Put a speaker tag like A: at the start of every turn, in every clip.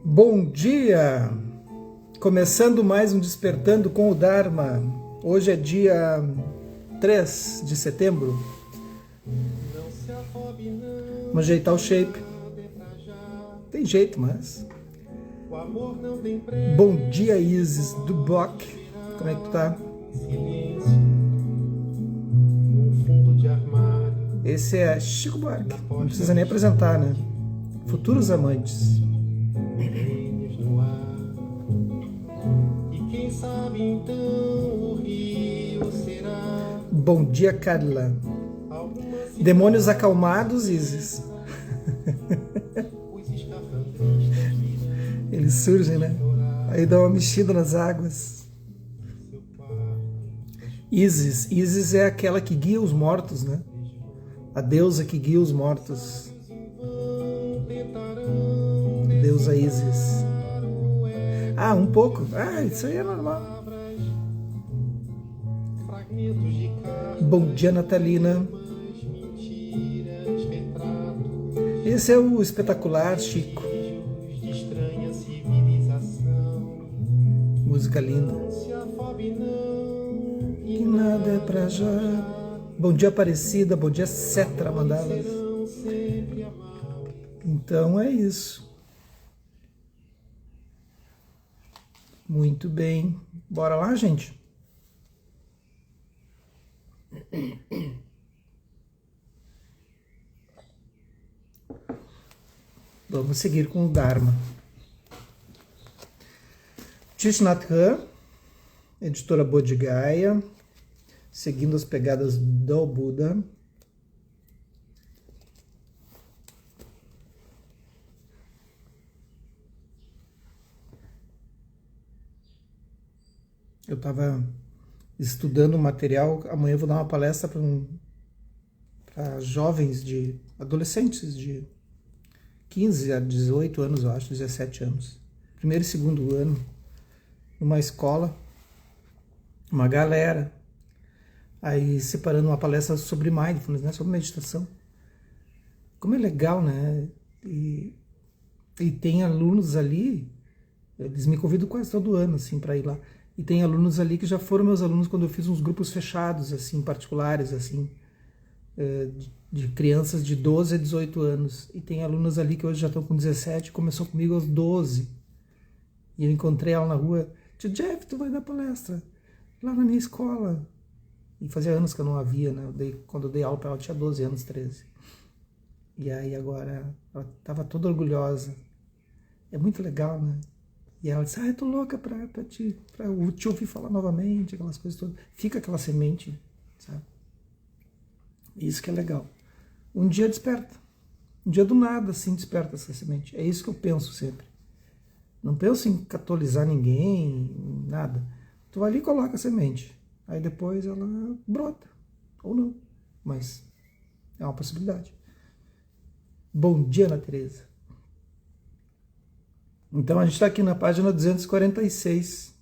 A: Bom dia! Começando mais um Despertando com o Dharma. Hoje é dia 3 de setembro. Vamos ajeitar o shape. Tem jeito, mas... Bom dia, Isis Duboc. Como é que tu tá? Esse é Chico Buarque. Não precisa nem apresentar, né? Futuros amantes. Bom dia, Carla. Demônios acalmados, Isis. Eles surgem, né? Aí dá uma mexida nas águas. Isis é aquela que guia os mortos, né? A deusa que guia os mortos. Deusa Isis. Ah, um pouco. Ah, isso aí é normal. Bom dia, Natalina. Esse é o espetacular Chico. Música linda. Que nada é pra já. Bom dia, Aparecida. Bom dia, Cetra Mandalas. Então é isso. Muito bem. Bora lá, gente? Vamos seguir com o Dharma. Thich Nhat Hanh, editora Bodh Gaya, seguindo as pegadas do Buda. Eu estava estudando material, amanhã eu vou dar uma palestra para jovens, adolescentes de 15 a 18 anos, eu acho, 17 anos. Primeiro e segundo ano, numa escola, uma galera, aí separando uma palestra sobre mindfulness, né, sobre meditação. Como é legal, né? E tem alunos ali, eles me convidam quase todo ano, assim, para ir lá. E tem alunos ali que já foram meus alunos quando eu fiz uns grupos fechados, assim, particulares, assim, de crianças de 12 a 18 anos. E tem alunos ali que hoje já estão com 17, começou comigo aos 12. E eu encontrei ela na rua. Tio Jeff, tu vai dar palestra lá na minha escola. E fazia anos que eu não a via, né? Quando eu dei aula para ela, tinha 12 anos, 13. E aí agora ela estava toda orgulhosa. É muito legal, né? E ela disse, eu tô louca pra te ouvir falar novamente, aquelas coisas todas. Fica aquela semente, sabe? Isso que é legal. Um dia desperta. Um dia do nada, assim, desperta essa semente. É isso que eu penso sempre. Não penso em catolizar ninguém, nada. Tu vai ali e coloca a semente. Aí depois ela brota. Ou não. Mas é uma possibilidade. Bom dia, Ana Tereza. Então a gente está aqui na página 246.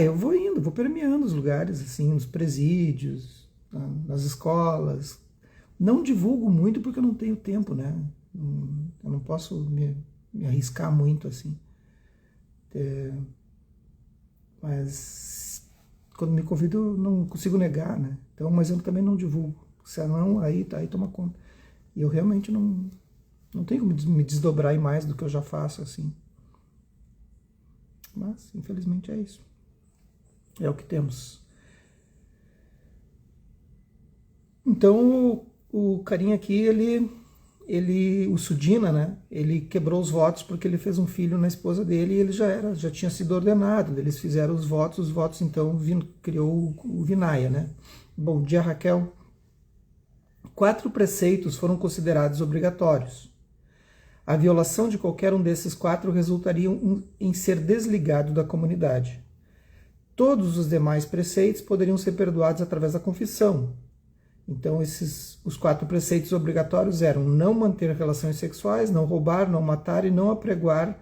A: Eu vou indo, vou permeando os lugares, assim, nos presídios, nas escolas. Não divulgo muito porque eu não tenho tempo, né? Eu não posso me arriscar muito, assim. Mas quando me convido eu não consigo negar, né? Então, mas eu também não divulgo. Se não, aí toma conta. E eu realmente não tenho como me desdobrar em mais do que eu já faço, assim. Mas, infelizmente, é isso. É o que temos. Então, o carinha aqui, o Sudina, né? Ele quebrou os votos porque ele fez um filho na esposa dele e ele já tinha sido ordenado. Eles fizeram os votos então criou o Vinaya, né? Bom dia, Raquel. 4 preceitos foram considerados obrigatórios. A violação de qualquer um desses 4 resultaria em ser desligado da comunidade. Todos os demais preceitos poderiam ser perdoados através da confissão. Então, os 4 preceitos obrigatórios eram não manter relações sexuais, não roubar, não matar e não apregoar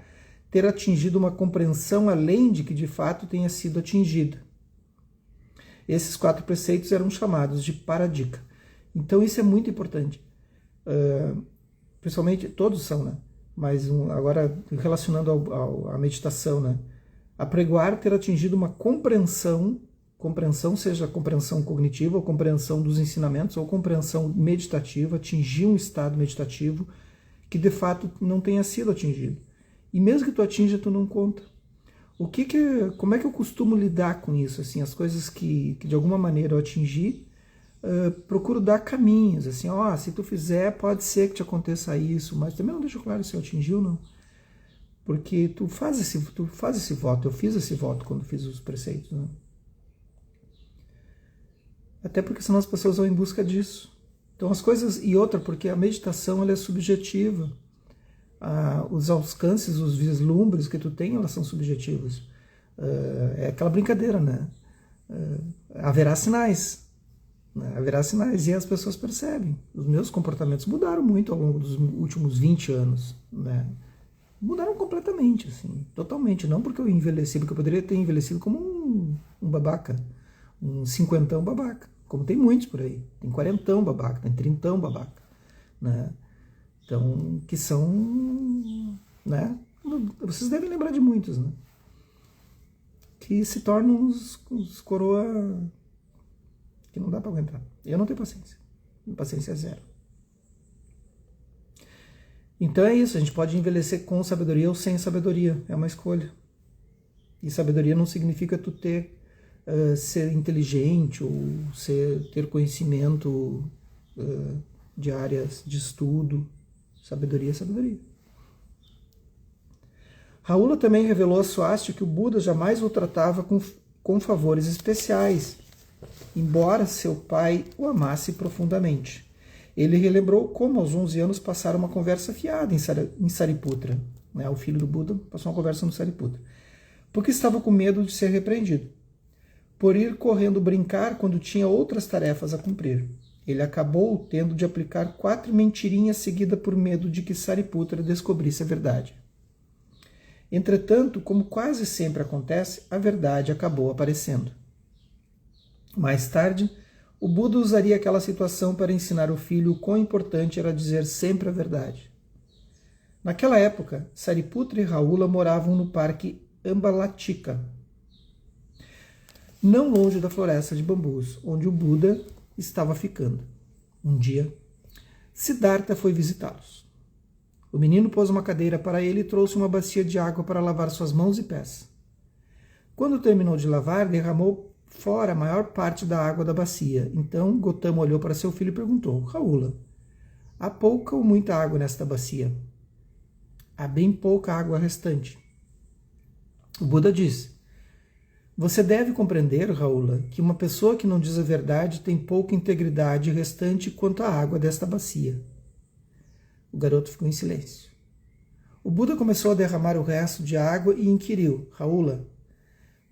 A: ter atingido uma compreensão além de que de fato tenha sido atingida. Esses 4 preceitos eram chamados de paradika. Então, isso é muito importante. Principalmente, todos são, né? mas agora relacionando à meditação, né? Apregoar ter atingido uma compreensão, seja compreensão cognitiva, ou compreensão dos ensinamentos, ou compreensão meditativa, atingir um estado meditativo que de fato não tenha sido atingido. E mesmo que tu atinja, tu não conta. Como é que eu costumo lidar com isso? Assim, as coisas que de alguma maneira eu atingi, procuro dar caminhos, assim, se tu fizer, pode ser que te aconteça isso, mas também não deixo claro se eu atingi ou não. Porque tu faz esse voto, eu fiz esse voto quando fiz os preceitos, né? Até porque senão as pessoas vão em busca disso. Então as coisas, e outra, porque a meditação ela é subjetiva. Os alcances, os vislumbres que tu tem, elas são subjetivos. É aquela brincadeira, né? Haverá sinais. Né? Haverá sinais e as pessoas percebem. Os meus comportamentos mudaram muito ao longo dos últimos 20 anos, né? Mudaram completamente, assim, totalmente. Não porque eu envelheci, porque eu poderia ter envelhecido como um babaca, um cinquentão babaca, como tem muitos por aí. Tem quarentão babaca, tem trintão babaca, né? Então, que são, né? Vocês devem lembrar de muitos, né? Que se tornam os coroa que não dá para aguentar. Eu não tenho paciência. Paciência é zero. Então é isso, a gente pode envelhecer com sabedoria ou sem sabedoria, é uma escolha. E sabedoria não significa tu ser inteligente ou ter conhecimento de áreas de estudo. Sabedoria é sabedoria. Rahula também revelou a Swasti que o Buda jamais o tratava com favores especiais, embora seu pai o amasse profundamente. Ele relembrou como aos 11 anos passaram uma conversa fiada em Sariputra. Né? O filho do Buda passou uma conversa no Sariputra. Porque estava com medo de ser repreendido. Por ir correndo brincar quando tinha outras tarefas a cumprir. Ele acabou tendo de aplicar 4 mentirinhas seguidas por medo de que Sariputra descobrisse a verdade. Entretanto, como quase sempre acontece, a verdade acabou aparecendo. Mais tarde, o Buda usaria aquela situação para ensinar o filho o quão importante era dizer sempre a verdade. Naquela época, Sariputra e Rahula moravam no parque Ambalatika, não longe da floresta de bambus, onde o Buda estava ficando. Um dia, Siddhartha foi visitá-los. O menino pôs uma cadeira para ele e trouxe uma bacia de água para lavar suas mãos e pés. Quando terminou de lavar, derramou fora a maior parte da água da bacia. Então Gotama olhou para seu filho e perguntou: Rahula, há pouca ou muita água nesta bacia? Há bem pouca água restante. O Buda disse: você deve compreender, Rahula, que uma pessoa que não diz a verdade tem pouca integridade restante quanto à água desta bacia. O garoto ficou em silêncio. O Buda começou a derramar o resto de água e inquiriu: Rahula,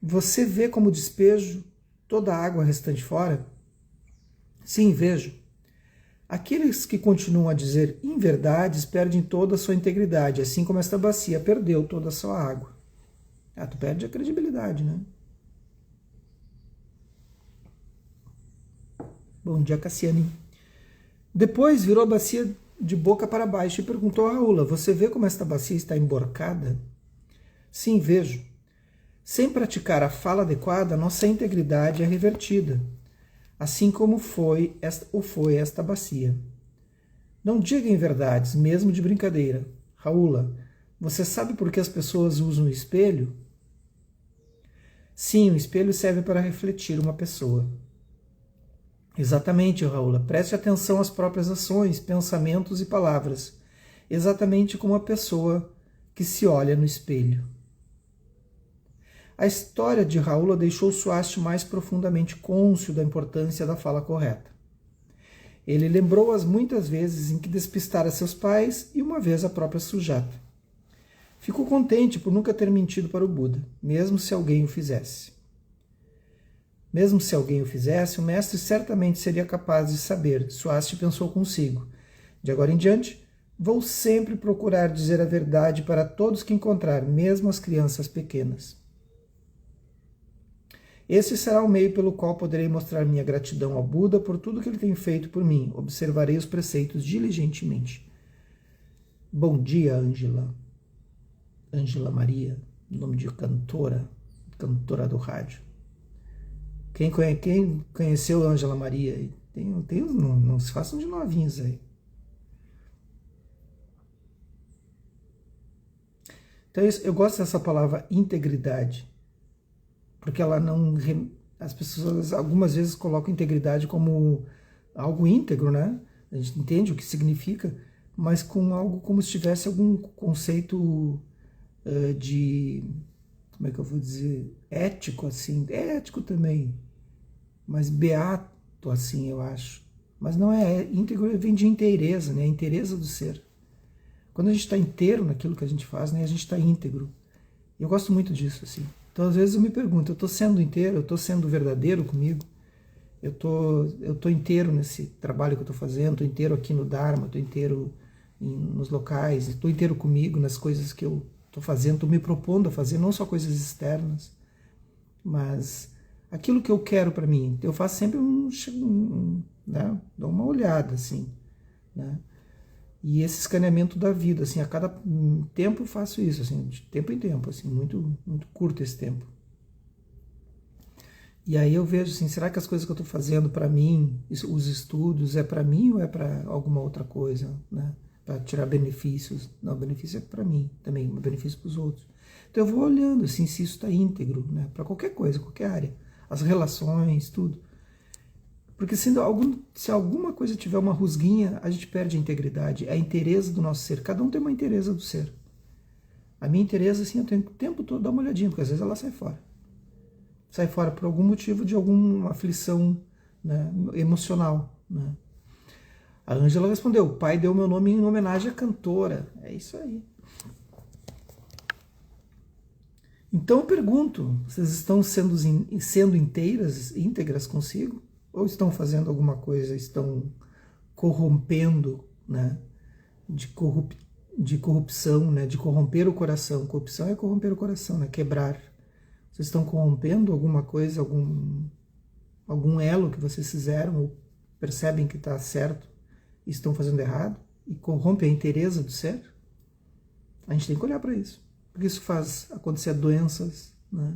A: você vê como despejo toda a água restante fora? Sim, vejo. Aqueles que continuam a dizer inverdades perdem toda a sua integridade, assim como esta bacia perdeu toda a sua água. Tu perde a credibilidade, né? Bom dia, Cassiane. Depois virou a bacia de boca para baixo e perguntou a Rahula: você vê como esta bacia está emborcada? Sim, vejo. Sem praticar a fala adequada, nossa integridade é revertida, assim como foi esta bacia. Não diga inverdades, mesmo de brincadeira. Rahula, você sabe por que as pessoas usam o espelho? Sim, o espelho serve para refletir uma pessoa. Exatamente, Rahula. Preste atenção às próprias ações, pensamentos e palavras, exatamente como a pessoa que se olha no espelho. A história de Rahula deixou Swasti mais profundamente cônscio da importância da fala correta. Ele lembrou as muitas vezes em que despistara seus pais e uma vez a própria Sujata. Ficou contente por nunca ter mentido para o Buda, mesmo se alguém o fizesse. Mesmo se alguém o fizesse, o mestre certamente seria capaz de saber. Swasti pensou consigo: de agora em diante, vou sempre procurar dizer a verdade para todos que encontrar, mesmo as crianças pequenas. Esse será o meio pelo qual poderei mostrar minha gratidão ao Buda por tudo que ele tem feito por mim. Observarei os preceitos diligentemente. Bom dia, Ângela. Ângela Maria, nome de cantora do rádio. Quem conheceu Ângela Maria? Não se façam de novinhos aí. Então eu gosto dessa palavra integridade, porque ela não... As pessoas algumas vezes colocam integridade como algo íntegro, né? A gente entende o que significa, mas com algo como se tivesse algum conceito de... Como é que eu vou dizer? Ético, assim. É ético também, mas beato, assim, eu acho. Mas não é íntegro, vem de inteireza, né? A inteireza do ser. Quando a gente está inteiro naquilo que a gente faz, né, a gente está íntegro. Eu gosto muito disso, assim. Então, às vezes eu me pergunto, eu estou sendo inteiro, eu estou sendo verdadeiro comigo? Eu tô inteiro nesse trabalho que eu estou fazendo, estou inteiro aqui no Dharma, estou inteiro nos locais, estou inteiro comigo, nas coisas que eu estou fazendo, estou me propondo a fazer, não só coisas externas, mas aquilo que eu quero para mim. Eu faço sempre né, dou uma olhada, assim, né? E esse escaneamento da vida, assim, a cada tempo eu faço isso, assim, de tempo em tempo, assim, muito, muito curto esse tempo. E aí eu vejo assim, será que as coisas que eu estou fazendo para mim, os estudos, é para mim ou é para alguma outra coisa, né? Para tirar benefícios? Não, benefício é para mim também, benefício para os outros. Então eu vou olhando assim, se isso está íntegro, né? Para qualquer coisa, qualquer área, as relações, tudo. Porque se alguma coisa tiver uma rusguinha, a gente perde a integridade, a inteireza do nosso ser. Cada um tem uma inteireza do ser. A minha inteireza, assim, eu tenho o tempo todo dar uma olhadinha, porque às vezes ela sai fora. Sai fora por algum motivo de alguma aflição, né, emocional. Né? A Ângela respondeu, o pai deu meu nome em homenagem à cantora. É isso aí. Então eu pergunto, vocês estão sendo íntegras consigo? Ou estão fazendo alguma coisa, estão corrompendo, né, de corrupção, né, de corromper o coração. Corrupção é corromper o coração, né, quebrar. Vocês estão corrompendo alguma coisa, algum elo que vocês fizeram, ou percebem que está certo e estão fazendo errado, e corrompe a inteireza do ser? A gente tem que olhar para isso, porque isso faz acontecer doenças, né?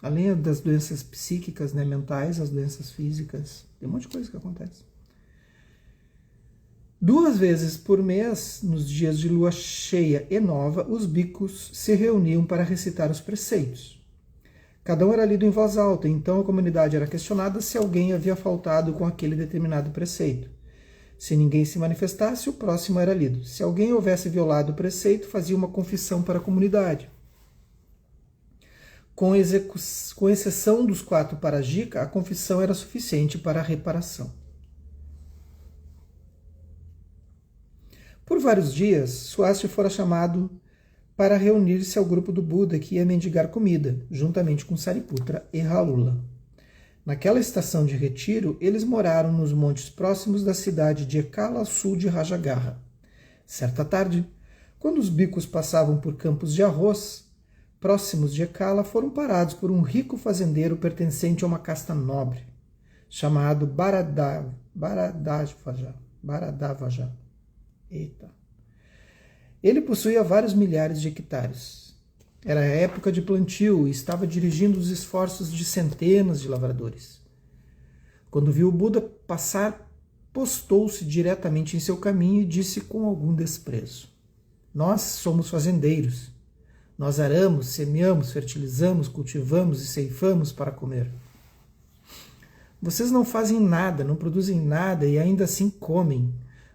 A: Além das doenças psíquicas, né, mentais, as doenças físicas, tem um monte de coisa que acontece. 2 vezes por mês, nos dias de lua cheia e nova, os bhikkhus se reuniam para recitar os preceitos. Cada um era lido em voz alta, então a comunidade era questionada se alguém havia faltado com aquele determinado preceito. Se ninguém se manifestasse, o próximo era lido. Se alguém houvesse violado o preceito, fazia uma confissão para a comunidade. Com exceção dos 4 parajika, a confissão era suficiente para a reparação. Por vários dias, Swasti fora chamado para reunir-se ao grupo do Buda que ia mendigar comida, juntamente com Sariputra e Rahula. Naquela estação de retiro, eles moraram nos montes próximos da cidade de Ekala, ao sul de Rajagarha. Certa tarde, quando os bhikkhus passavam por campos de arroz, próximos de Ekala, foram parados por um rico fazendeiro pertencente a uma casta nobre, chamado Bharadavaja. Eita. Ele possuía vários milhares de hectares. Era a época de plantio e estava dirigindo os esforços de centenas de lavradores. Quando viu o Buda passar, postou-se diretamente em seu caminho e disse com algum desprezo: Nós somos fazendeiros. Nós aramos, semeamos, fertilizamos, cultivamos e ceifamos para comer. Vocês não fazem nada, não produzem nada e ainda assim comem.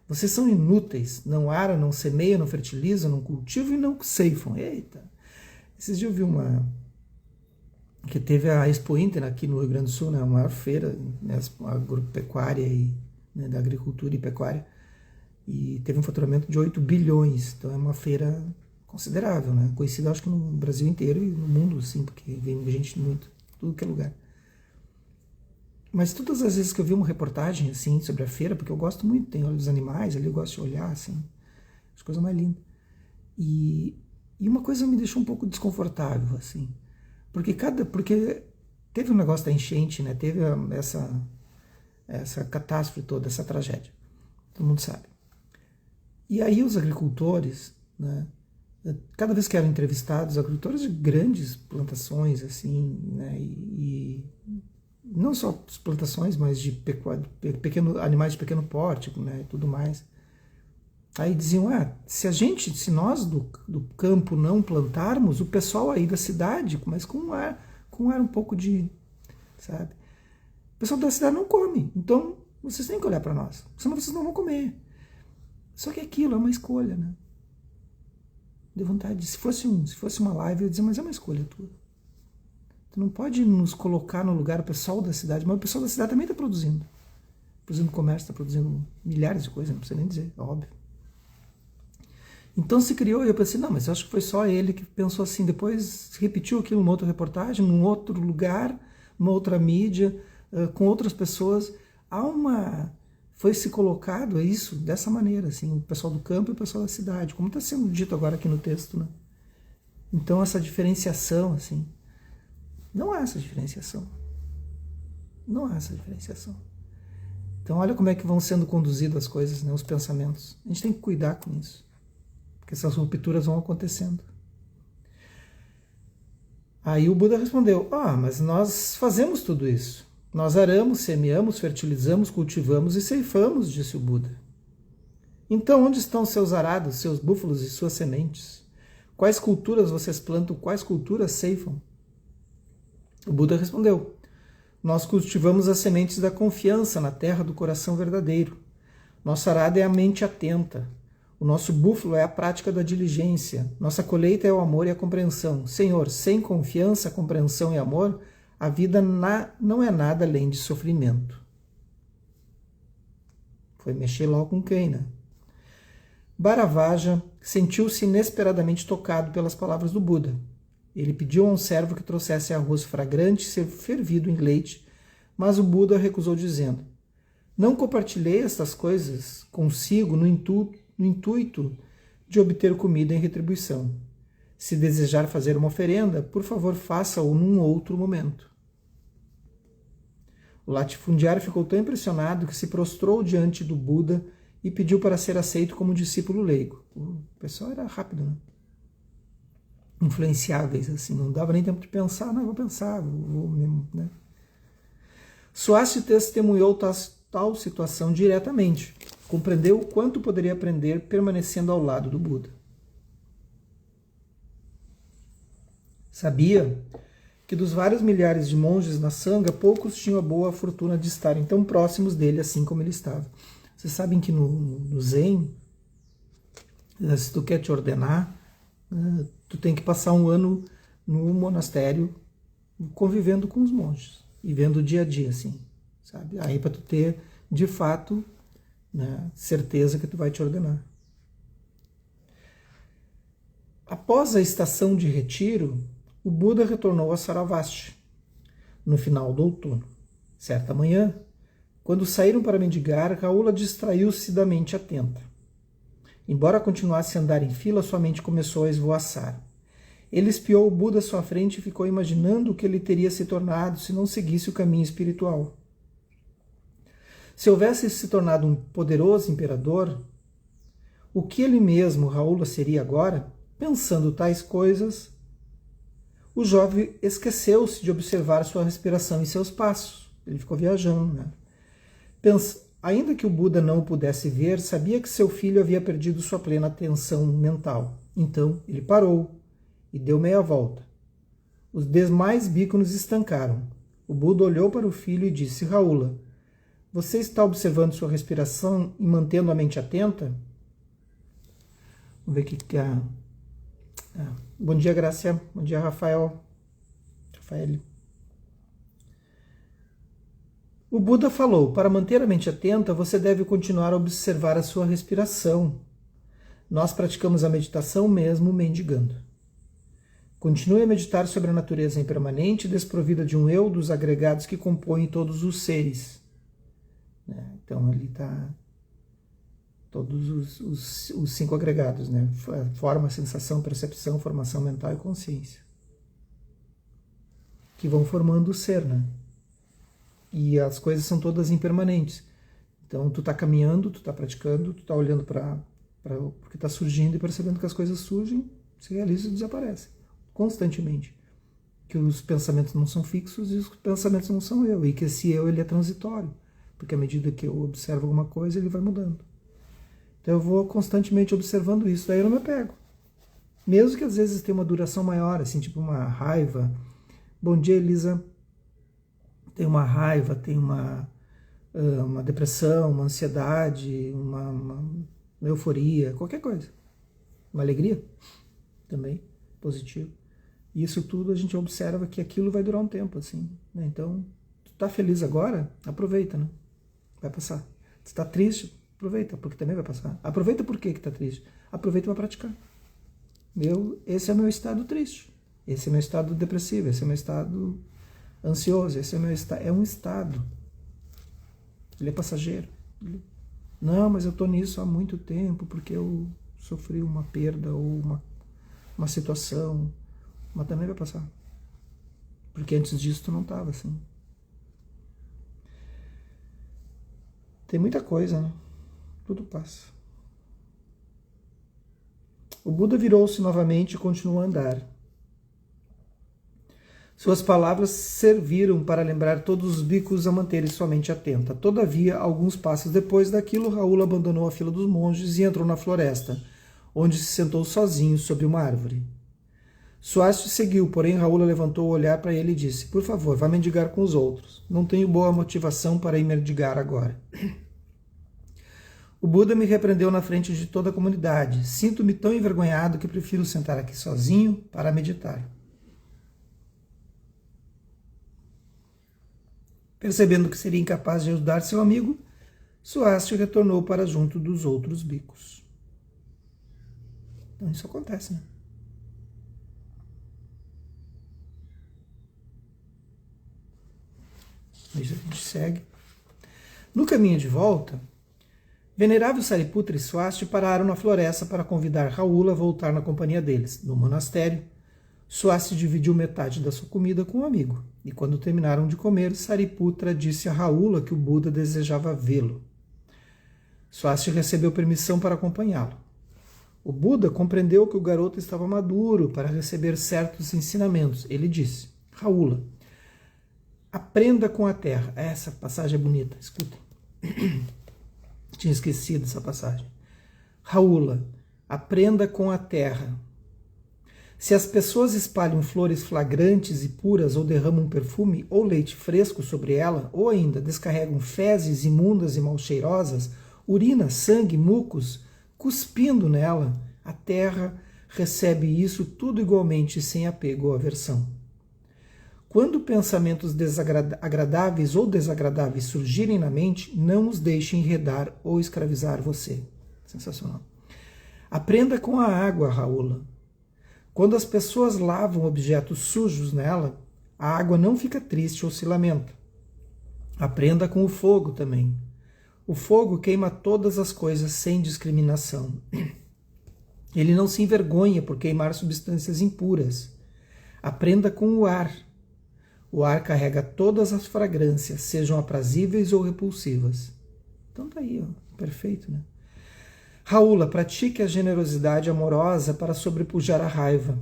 A: Vocês são inúteis, não aram, não semeiam, não fertilizam, não cultivam e não ceifam. Eita! Esses dias eu vi que teve a Expo Inter aqui no Rio Grande do Sul, né, a maior feira, né, agropecuária e, né, da agricultura e pecuária, e teve um faturamento de 8 bilhões, então é uma feira considerável, né, conhecida acho que no Brasil inteiro e no mundo, sim, porque vem gente muito, tudo que é lugar. Mas todas as vezes que eu vi uma reportagem assim sobre a feira, porque eu gosto muito, tem olhos dos animais, ali eu gosto de olhar, assim, as coisas mais lindas. E uma coisa me deixou um pouco desconfortável, assim, porque teve um negócio da enchente, né? Teve essa catástrofe toda, essa tragédia. Todo mundo sabe. E aí os agricultores, né, cada vez que eram entrevistados, agricultores de grandes plantações, assim, né, e não só plantações, mas de animais de pequeno porte, né, e tudo mais. Aí diziam, se nós do campo não plantarmos, o pessoal aí da cidade, mas com um ar um pouco de, sabe? O pessoal da cidade não come, então vocês têm que olhar para nós, senão vocês não vão comer. Só que aquilo é uma escolha, né? Deu vontade, se fosse uma live, eu ia dizer, mas é uma escolha tua. Tu não pode nos colocar no lugar do pessoal da cidade, mas o pessoal da cidade também está produzindo comércio, está produzindo milhares de coisas, não precisa nem dizer, é óbvio. Então se criou, e eu pensei, não, mas eu acho que foi só ele que pensou assim. Depois repetiu aquilo numa outra reportagem, num outro lugar, numa outra mídia, com outras pessoas. Foi se colocado isso dessa maneira, assim, o pessoal do campo e o pessoal da cidade, como está sendo dito agora aqui no texto, né? Então essa diferenciação, assim, não há essa diferenciação. Não há essa diferenciação. Então olha como é que vão sendo conduzidas as coisas, né, os pensamentos. A gente tem que cuidar com isso, porque essas rupturas vão acontecendo. Aí o Buda respondeu, mas nós fazemos tudo isso. Nós aramos, semeamos, fertilizamos, cultivamos e ceifamos, disse o Buda. Então onde estão seus arados, seus búfalos e suas sementes? Quais culturas vocês plantam, quais culturas ceifam? O Buda respondeu, nós cultivamos as sementes da confiança na terra do coração verdadeiro. Nosso arado é a mente atenta. O nosso búfalo é a prática da diligência. Nossa colheita é o amor e a compreensão. Senhor, sem confiança, compreensão e amor, a vida não é nada além de sofrimento. Foi mexer logo com quem, né? Bharavaja sentiu-se inesperadamente tocado pelas palavras do Buda. Ele pediu a um servo que trouxesse arroz fragrante fervido em leite, mas o Buda recusou dizendo, não compartilhei estas coisas consigo no intuito de obter comida em retribuição. Se desejar fazer uma oferenda, por favor, faça-o num outro momento. O latifundiário ficou tão impressionado que se prostrou diante do Buda e pediu para ser aceito como discípulo leigo. O pessoal era rápido, né? Influenciáveis, assim, não dava nem tempo de pensar, não, eu vou pensar, vou mesmo, né? Swasti testemunhou tal situação diretamente. Compreendeu o quanto poderia aprender permanecendo ao lado do Buda. Sabia que dos vários milhares de monges na Sangha, poucos tinham a boa fortuna de estarem tão próximos dele assim como ele estava. Vocês sabem que no Zen, se tu quer te ordenar, tu tem que passar um ano no monastério convivendo com os monges e vendo o dia a dia, assim, sabe? Aí para tu ter, de fato, né, certeza que tu vai te ordenar. Após a estação de retiro, o Buda retornou a Saravasti, no final do outono. Certa manhã, quando saíram para mendigar, Rahula distraiu-se da mente atenta. Embora continuasse a andar em fila, sua mente começou a esvoaçar. Ele espiou o Buda à sua frente e ficou imaginando o que ele teria se tornado se não seguisse o caminho espiritual. Se houvesse se tornado um poderoso imperador, o que ele mesmo, Rahula, seria agora? Pensando tais coisas, o jovem esqueceu-se de observar sua respiração e seus passos. Ele ficou viajando, né? Ainda que o Buda não o pudesse ver, sabia que seu filho havia perdido sua plena atenção mental. Então ele parou e deu meia volta. Os demais bíconos estancaram. O Buda olhou para o filho e disse, Rahula, você está observando sua respiração e mantendo a mente atenta? Vamos ver o que é. Bom dia, Gracia. Bom dia, Rafael. O Buda falou, para manter a mente atenta, você deve continuar a observar a sua respiração. Nós praticamos a meditação mesmo mendigando. Continue a meditar sobre a natureza impermanente, desprovida de um eu dos agregados que compõem todos os seres. Então ali está todos os 5 agregados, né? Forma, sensação, percepção, formação mental e consciência. Que vão formando o ser, né? E as coisas são todas impermanentes. Então tu está caminhando, tu está praticando, tu está olhando para porque está surgindo e percebendo que as coisas surgem, se realizam e desaparecem constantemente. Que os pensamentos não são fixos e os pensamentos não são eu, e que esse eu ele é transitório, porque à medida que eu observo alguma coisa, ele vai mudando. Então eu vou constantemente observando isso, daí eu não me apego. Mesmo que às vezes tenha uma duração maior, assim, tipo uma raiva. Bom dia, Elisa. Tem uma raiva, tem uma depressão, uma ansiedade, uma euforia, qualquer coisa. Uma alegria também, positivo. E isso tudo a gente observa que aquilo vai durar um tempo, assim, né? Então, tu tá feliz agora? Aproveita, né? Vai passar. Tu tá triste? Aproveita, porque também vai passar. Aproveita por que tá triste? Aproveita para praticar. Esse é meu estado triste. Esse é meu estado depressivo, esse é meu estado ansioso, esse é meu estado. É um estado. Ele é passageiro. Não, mas eu tô nisso há muito tempo, porque eu sofri uma perda ou uma situação. Mas também vai passar. Porque antes disso tu não estava assim. Tem muita coisa, né? Tudo passa. O Buda virou-se novamente e continuou a andar. Suas palavras serviram para lembrar todos os bhikkhus a manterem sua mente atenta. Todavia, alguns passos depois daquilo, Raul abandonou a fila dos monges e entrou na floresta, onde se sentou sozinho sob uma árvore. Swasti seguiu, porém Raul levantou o olhar para ele e disse: por favor, vá mendigar com os outros. Não tenho boa motivação para ir mendigar agora. O Buda me repreendeu na frente de toda a comunidade. Sinto-me tão envergonhado que prefiro sentar aqui sozinho para meditar. Percebendo que seria incapaz de ajudar seu amigo, Swasti retornou para junto dos outros bhikkhus. Então isso acontece, né? A gente segue. No caminho de volta, Venerável Sariputra e Swasti pararam na floresta para convidar Raul a voltar na companhia deles. No monastério, Swasti dividiu metade da sua comida com um amigo. E quando terminaram de comer, Sariputra disse a Raul que o Buda desejava vê-lo. Swasti recebeu permissão para acompanhá-lo. O Buda compreendeu que o garoto estava maduro para receber certos ensinamentos. Ele disse: Raul, aprenda com a terra. Essa passagem é bonita, escutem. Tinha esquecido essa passagem. Raul, aprenda com a terra. Se as pessoas espalham flores flagrantes e puras, ou derramam perfume ou leite fresco sobre ela, ou ainda descarregam fezes imundas e mal cheirosas, urina, sangue, mucos, cuspindo nela, a terra recebe isso tudo igualmente, sem apego ou aversão. Quando pensamentos agradáveis ou desagradáveis surgirem na mente, não os deixe enredar ou escravizar você. Sensacional. Aprenda com a água, Raul. Quando as pessoas lavam objetos sujos nela, a água não fica triste ou se lamenta. Aprenda com o fogo também. O fogo queima todas as coisas sem discriminação. Ele não se envergonha por queimar substâncias impuras. Aprenda com o ar. O ar carrega todas as fragrâncias, sejam aprazíveis ou repulsivas. Então tá aí, ó, perfeito, né? Raul, pratique a generosidade amorosa para sobrepujar a raiva,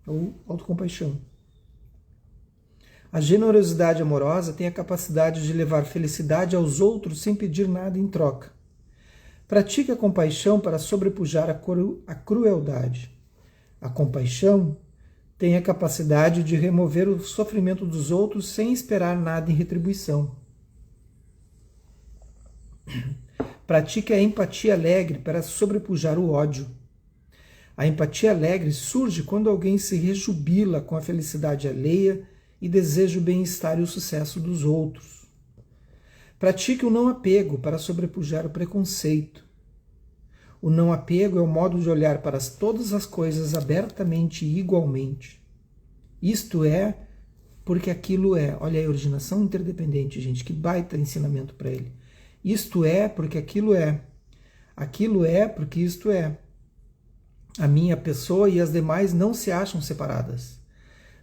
A: ou autocompaixão. A generosidade amorosa tem a capacidade de levar felicidade aos outros sem pedir nada em troca. Pratique a compaixão para sobrepujar a crueldade. A compaixão tem a capacidade de remover o sofrimento dos outros sem esperar nada em retribuição. Pratique a empatia alegre para sobrepujar o ódio. A empatia alegre surge quando alguém se rejubila com a felicidade alheia e deseja o bem-estar e o sucesso dos outros. Pratique o não apego para sobrepujar o preconceito. O não apego é o modo de olhar para todas as coisas abertamente e igualmente. Isto é porque aquilo é. Olha aí, originação interdependente, gente, que baita ensinamento para ele. Isto é porque aquilo é. Aquilo é porque isto é. A minha pessoa e as demais não se acham separadas.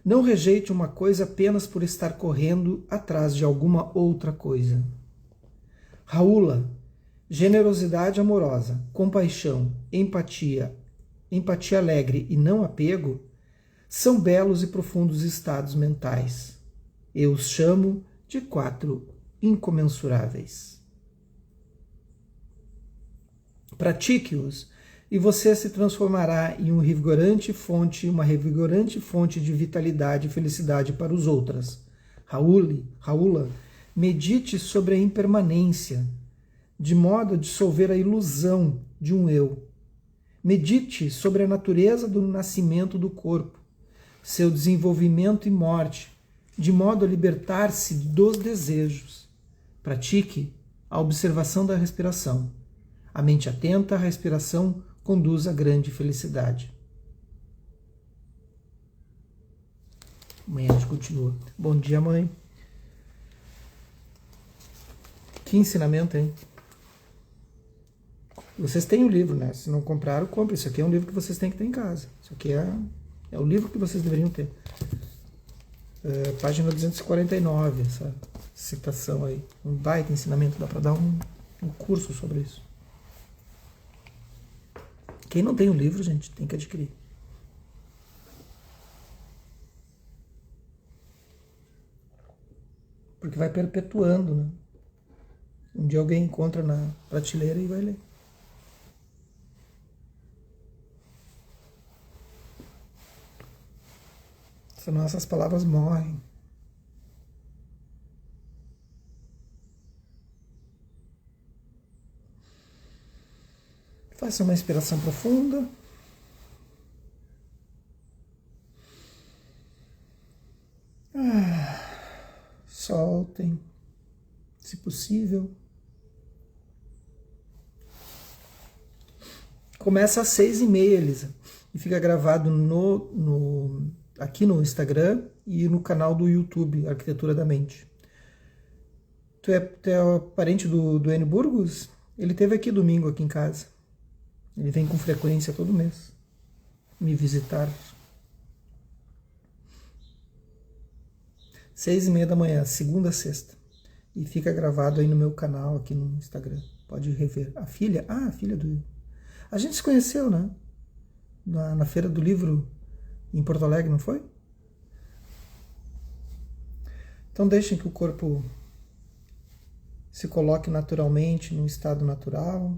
A: Não rejeite uma coisa apenas por estar correndo atrás de alguma outra coisa. Raul, Generosidade amorosa, compaixão, empatia alegre e não apego são belos e profundos estados mentais. Eu os chamo de 4 incomensuráveis. Pratique-os e você se transformará em uma revigorante fonte de vitalidade e felicidade para os outros. Raula, medite sobre a impermanência, de modo a dissolver a ilusão de um eu. Medite sobre a natureza do nascimento do corpo, seu desenvolvimento e morte, de modo a libertar-se dos desejos. Pratique a observação da respiração. A mente atenta à respiração conduz a grande felicidade. Amanhã a gente continua. Bom dia, mãe. Que ensinamento, hein? Vocês têm o livro, né? Se não compraram, compre. Isso aqui é um livro que vocês têm que ter em casa. Isso aqui é o livro que vocês deveriam ter. Página 249, essa citação aí. Um baita ensinamento, dá para dar um curso sobre isso. Quem não tem o livro, gente, tem que adquirir. Porque vai perpetuando, né? Um dia alguém encontra na prateleira e vai ler. Senão essas palavras morrem. Faça uma inspiração profunda. Soltem, se possível. Começa às 6h30, Elisa. E fica gravado aqui no Instagram e no canal do YouTube, Arquitetura da Mente. Tu é parente do Enio Burgos? Ele esteve aqui domingo, aqui em casa. Ele vem com frequência todo mês me visitar. 6h30 da manhã, segunda a sexta. E fica gravado aí no meu canal, aqui no Instagram. Pode rever. A filha do... A gente se conheceu, né? Na Feira do Livro em Porto Alegre, não foi? Então deixem que o corpo se coloque naturalmente, num estado natural.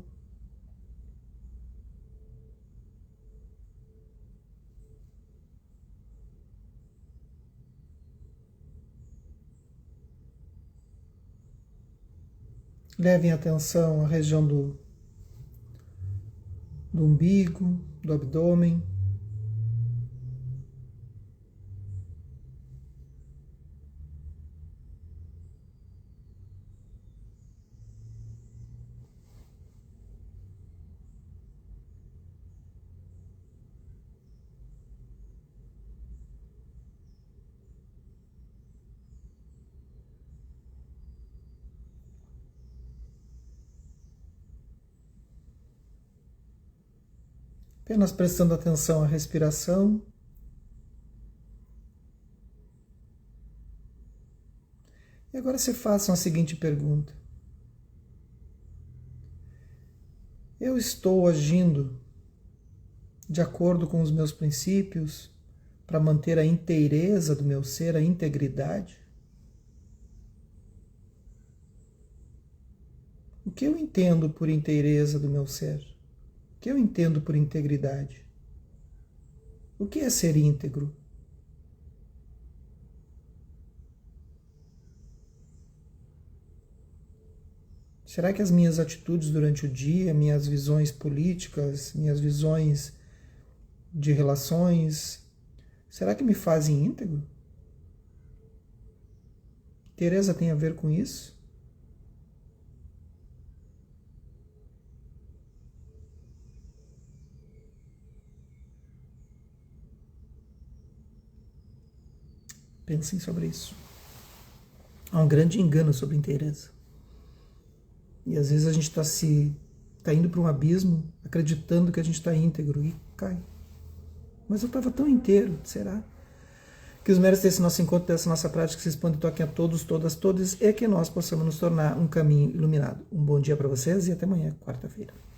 A: Levem atenção à região do umbigo, do abdômen. Apenas prestando atenção à respiração. E agora se façam a seguinte pergunta: eu estou agindo de acordo com os meus princípios para manter a inteireza do meu ser, a integridade? O que eu entendo por inteireza do meu ser? O que eu entendo por integridade? O que é ser íntegro? Será que as minhas atitudes durante o dia, minhas visões políticas, minhas visões de relações, será que me fazem íntegro? Teresa tem a ver com isso? Pensem sobre isso. Há um grande engano sobre inteireza. E às vezes a gente está indo para um abismo acreditando que a gente está íntegro e cai. Mas eu estava tão inteiro, será? Que os méritos desse nosso encontro, dessa nossa prática se expandam e toquem a todos, todas, todos, e que nós possamos nos tornar um caminho iluminado. Um bom dia para vocês e até amanhã, quarta-feira.